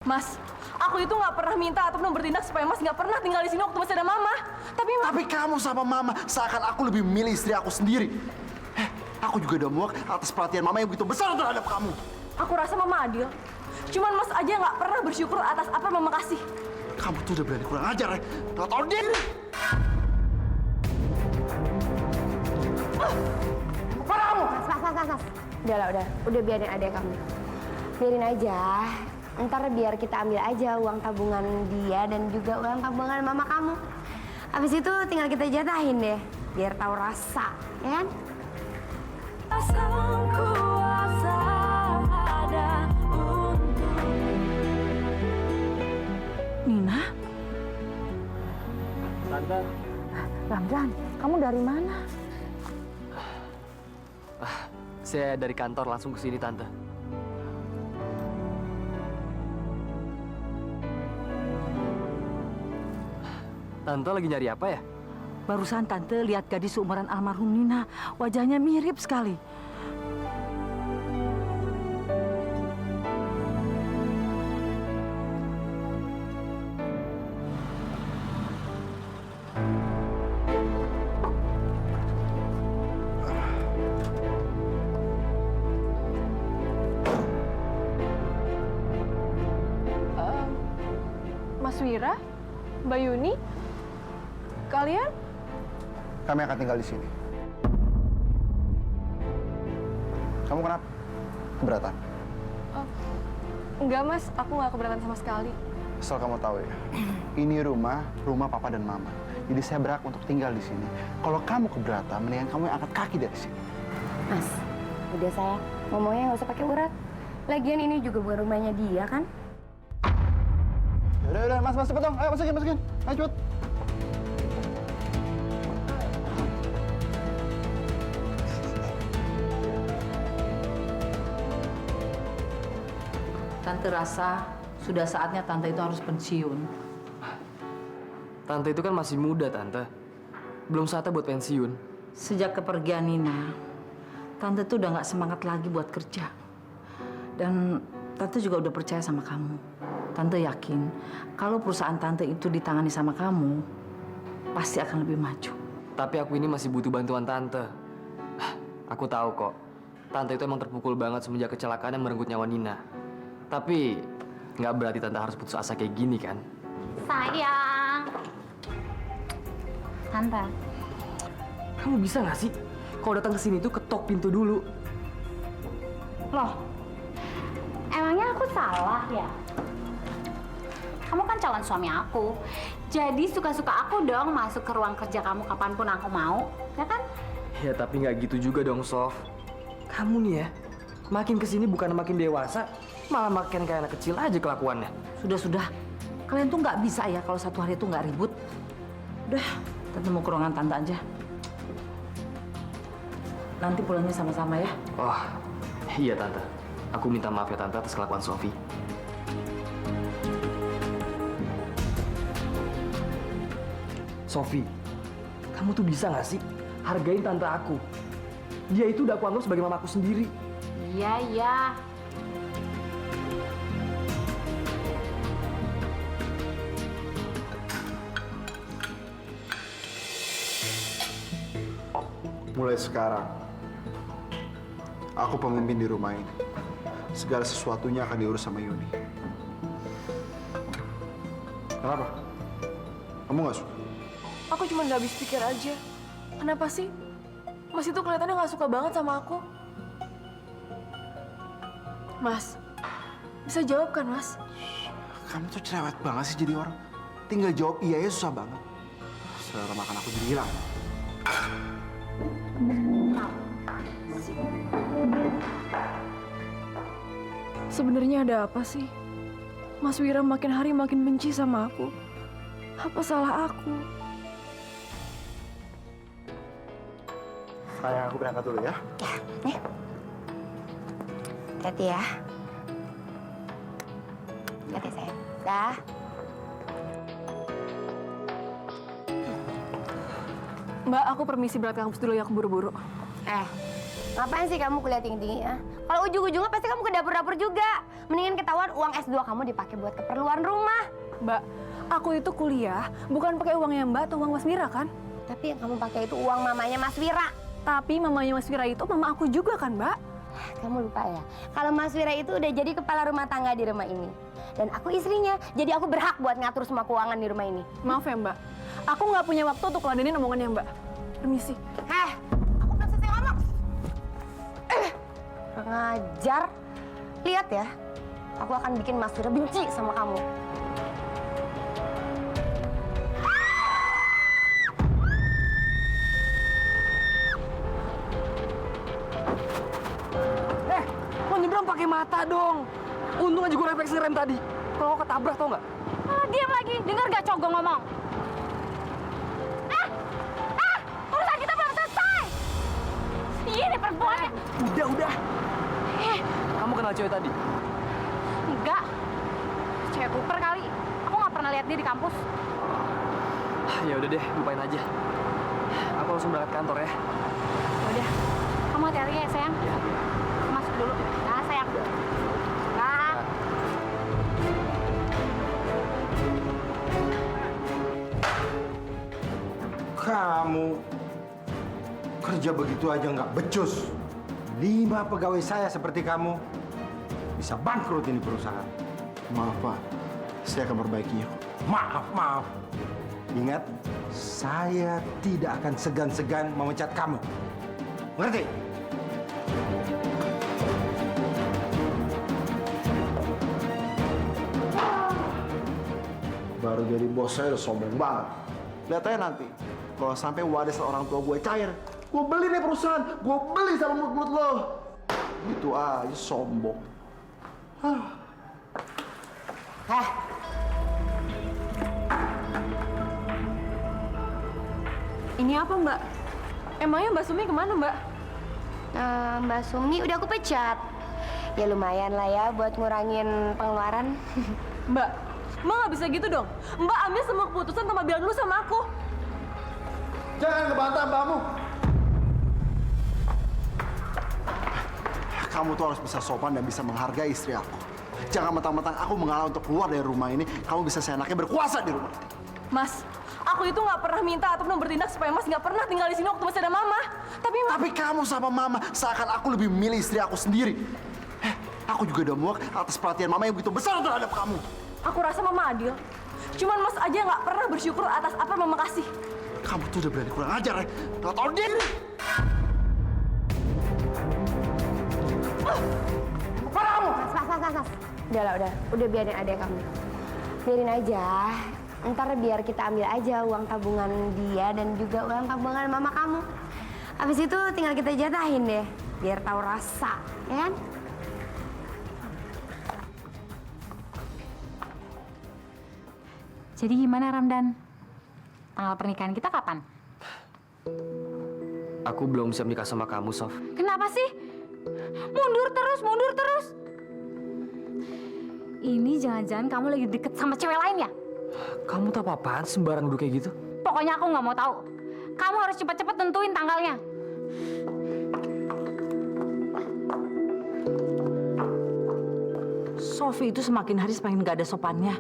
Mas, aku itu nggak pernah minta ataupun bertindak supaya Mas nggak pernah tinggal di sini waktu masih ada Mama. Tapi kamu sama Mama seakan aku lebih memilih istri aku sendiri. Aku juga udah muak atas perhatian Mama yang begitu besar terhadap kamu. Aku rasa Mama adil. Cuman Mas aja nggak pernah bersyukur atas apa yang Mama kasih. Kamu tuh udah berani kurang ajar ya. Nggak tahu diri. Mana kamu? Mas. Udah biarin adek kamu. Biarin aja. Ntar biar kita ambil aja uang tabungan dia dan juga uang tabungan mama kamu. Habis itu tinggal kita jatahin deh, biar tahu rasa, ya kan? Asal kuasa ada untuk Nina. Tante. Ramdan, kamu dari mana? Saya dari kantor langsung ke sini, Tante. Tante lagi nyari apa ya? Barusan Tante lihat gadis seumuran almarhum Nina. Wajahnya mirip sekali. Mas Wira, Mbak Yuni, kalian? Kami akan tinggal di sini. Kamu kenapa? Keberatan? Enggak Mas, aku nggak keberatan sama sekali. Asal kamu tahu ya, ini rumah Papa dan Mama. Jadi saya berhak untuk tinggal di sini. Kalau kamu keberatan, mendingan kamu yang angkat kaki dari sini. Mas, udah sayang, ngomongnya nggak usah pakai urat. Lagian ini juga bukan rumahnya dia kan? Udah, Mas cepet dong. Ayo masukin. Ayo cepet. Tante rasa sudah saatnya Tante itu harus pensiun. Tante itu kan masih muda, Tante. Belum saatnya buat pensiun. Sejak kepergian Nina, Tante tuh udah nggak semangat lagi buat kerja. Dan Tante juga udah percaya sama kamu. Tante yakin kalau perusahaan Tante itu ditangani sama kamu, pasti akan lebih maju. Tapi aku ini masih butuh bantuan Tante. Aku tahu kok, Tante itu emang terpukul banget semenjak kecelakaan yang merenggut nyawa Nina. Tapi nggak berarti Tante harus putus asa kayak gini kan? Sayang. Tante. Kamu bisa nggak sih kalau datang ke sini tuh ketok pintu dulu? Loh, emangnya aku salah ya? Kamu kan calon suami aku. Jadi suka-suka aku dong masuk ke ruang kerja kamu kapanpun aku mau. Ya kan? Ya tapi nggak gitu juga dong, Sof. Kamu nih ya, makin kesini bukan makin dewasa, malah makin kayak anak kecil aja kelakuannya. Sudah. Kalian tuh nggak bisa ya kalau satu hari itu nggak ribut. Udah, Tante mau ke ruangan Tante aja. Nanti pulangnya sama-sama ya. Oh, iya Tante. Aku minta maaf ya Tante atas kelakuan Sofi. Sofi, kamu tuh bisa nggak sih hargain tante aku? Dia itu udah aku anggap sebagai mamaku sendiri. Iya. Mulai sekarang, aku pemimpin di rumah ini. Segala sesuatunya akan diurus sama Yuni. Kenapa? Kamu nggak suka? Aku cuma nggak habis pikir aja. Kenapa sih? Mas itu kelihatannya nggak suka banget sama aku. Mas, bisa jawab kan Mas? Kamu tuh cerewet banget sih jadi orang. Tinggal jawab iya ya susah banget. Selera makan aku jadi hilang. Sebenarnya ada apa sih? Mas Wira makin hari makin benci sama aku. Apa salah aku? Sayang, aku berangkat dulu ya. Hati-hati ya. Hati sayang. Dah. Mbak, aku permisi berangkat kampus dulu ya, aku buru-buru. Ngapain sih kamu kuliah tinggi-tinggi ya? Kalau ujung-ujungnya pasti kamu ke dapur-dapur juga. Mendingan ketahuan uang S2 kamu dipakai buat keperluan rumah. Mbak, aku itu kuliah bukan pakai uangnya Mbak atau uang Mas Wira kan? Tapi yang kamu pakai itu uang mamanya Mas Wira. Tapi mamanya Mas Wira itu mama aku juga kan, Mbak? Kamu lupa ya, kalau Mas Wira itu udah jadi kepala rumah tangga di rumah ini. Dan aku istrinya, jadi aku berhak buat ngatur semua keuangan di rumah ini. Maaf ya Mbak, aku nggak punya waktu untuk ladenin omongannya Mbak. Permisi. Aku belum selesai ngomong. Ngajar. Lihat ya, aku akan bikin Mas Wira benci sama kamu. Lo nyebrang pakai mata dong. Untung aja gue refleksi rem tadi. Kalau gue ketabrak tau nggak? Diam lagi, dengar gak Cogong ngomong? Urusan kita belum selesai. Ini perempuannya. Udah. Kamu kenal cewek tadi? Enggak. Cewek Cooper kali. Aku nggak pernah lihat dia di kampus. Ya udah deh, lupain aja. Aku langsung berangkat kantor ya. Udah, kamu hati-hati ya sayang. Masuk dulu. Nah sayang. Nah. Kamu kerja begitu aja nggak becus. 5 pegawai saya seperti kamu bisa bangkrut ini perusahaan. Maaf Pak, saya akan perbaikinya kok. Maaf. Ingat, saya tidak akan segan-segan memecat kamu. Ngerti? Baru jadi bos saya udah sombong banget. Lihat aja nanti, kalau sampai warisan orang tua gue cair, gue beli nih perusahaan, gue beli sama mulut-mulut lo. Gitu aja sombong. Ini apa Mbak? Emangnya Mbak Sumi kemana Mbak? Mbak Sumi udah aku pecat. Ya lumayan lah ya buat ngurangin pengeluaran. Mbak nggak bisa gitu dong. Mbak ambil semua keputusan tanpa bilang dulu sama aku. Jangan ngebantah mbakmu. Kamu tuh harus bisa sopan dan bisa menghargai istri aku. Jangan mentang-mentang aku mengalah untuk keluar dari rumah ini, kamu bisa seenaknya berkuasa di rumah ini. Mas, aku itu nggak pernah minta ataupun bertindak supaya Mas nggak pernah tinggal di sini waktu masih ada Mama. Tapi kamu sama Mama seakan aku lebih memilih istri aku sendiri. Aku juga udah muak atas perhatian Mama yang begitu besar terhadap kamu. Aku rasa Mama adil. Cuman Mas aja nggak pernah bersyukur atas apa yang Mama kasih. Kamu tuh udah berani kurang ajar ya. Nggak tahu diri. Para kamu! Mas. Udah biarin adek kamu. Biarin aja. Ntar biar kita ambil aja uang tabungan dia dan juga uang tabungan mama kamu. Habis itu tinggal kita jatahin deh, biar tahu rasa, ya kan? Jadi gimana Ramdan? Tanggal pernikahan kita kapan? Aku belum siap nikah sama kamu, Sof. Kenapa sih? Mundur terus. Ini jangan-jangan kamu lagi deket sama cewek lain ya? Kamu tahu apa-apaan sembarang duduk kayak gitu? Pokoknya aku nggak mau tahu. Kamu harus cepat-cepat tentuin tanggalnya. Sofi itu semakin hari semakin gak ada sopannya.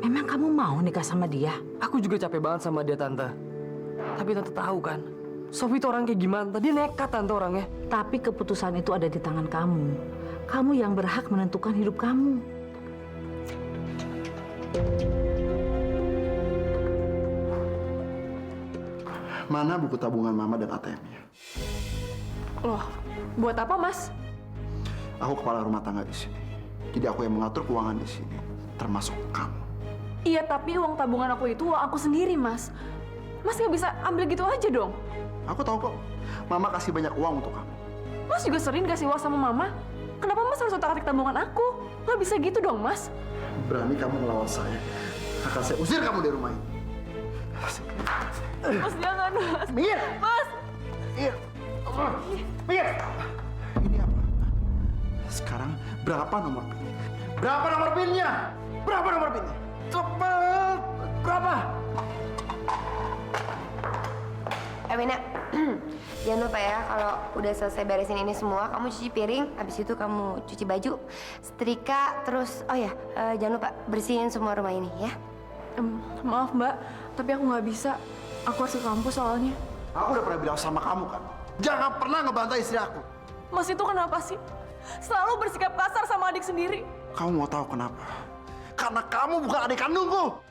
Memang kamu mau nikah sama dia? Aku juga capek banget sama dia, Tante. Tapi Tante tahu kan, Sofi itu orang kayak gimana? Dia nekat, Tante, orangnya. Tapi keputusan itu ada di tangan kamu. Kamu yang berhak menentukan hidup kamu. Mana buku tabungan Mama dan ATM-nya? Loh, buat apa Mas? Aku kepala rumah tangga di sini. Jadi aku yang mengatur keuangan di sini, termasuk kamu. Iya, tapi uang tabungan aku itu uang aku sendiri, Mas. Mas nggak bisa ambil gitu aja dong. Aku tahu kok, Mama kasih banyak uang untuk kamu. Mas juga sering kasih uang sama Mama. Kenapa Mas harus otak-atik tabungan aku? Nggak bisa gitu dong, Mas. Berani kamu melawan saya, akan saya usir kamu dari rumah ini. Mas jangan, Mas. Minggir! Mas! Minggir! Ini apa? Sekarang berapa nomor PIN? Berapa nomor PIN-nya? Berapa nomor PIN-nya? Cepat! Berapa? Wina, jangan lupa ya kalau udah selesai beresin ini semua, kamu cuci piring, habis itu kamu cuci baju, setrika, terus oh ya, jangan lupa bersihin semua rumah ini ya. Maaf Mbak, tapi aku nggak bisa. Aku harus ke kampus soalnya. Aku udah pernah bilang sama kamu kan, jangan pernah ngebantai istri aku. Mas itu kenapa sih? Selalu bersikap kasar sama adik sendiri. Kamu mau tahu kenapa? Karena kamu bukan adik kandungku.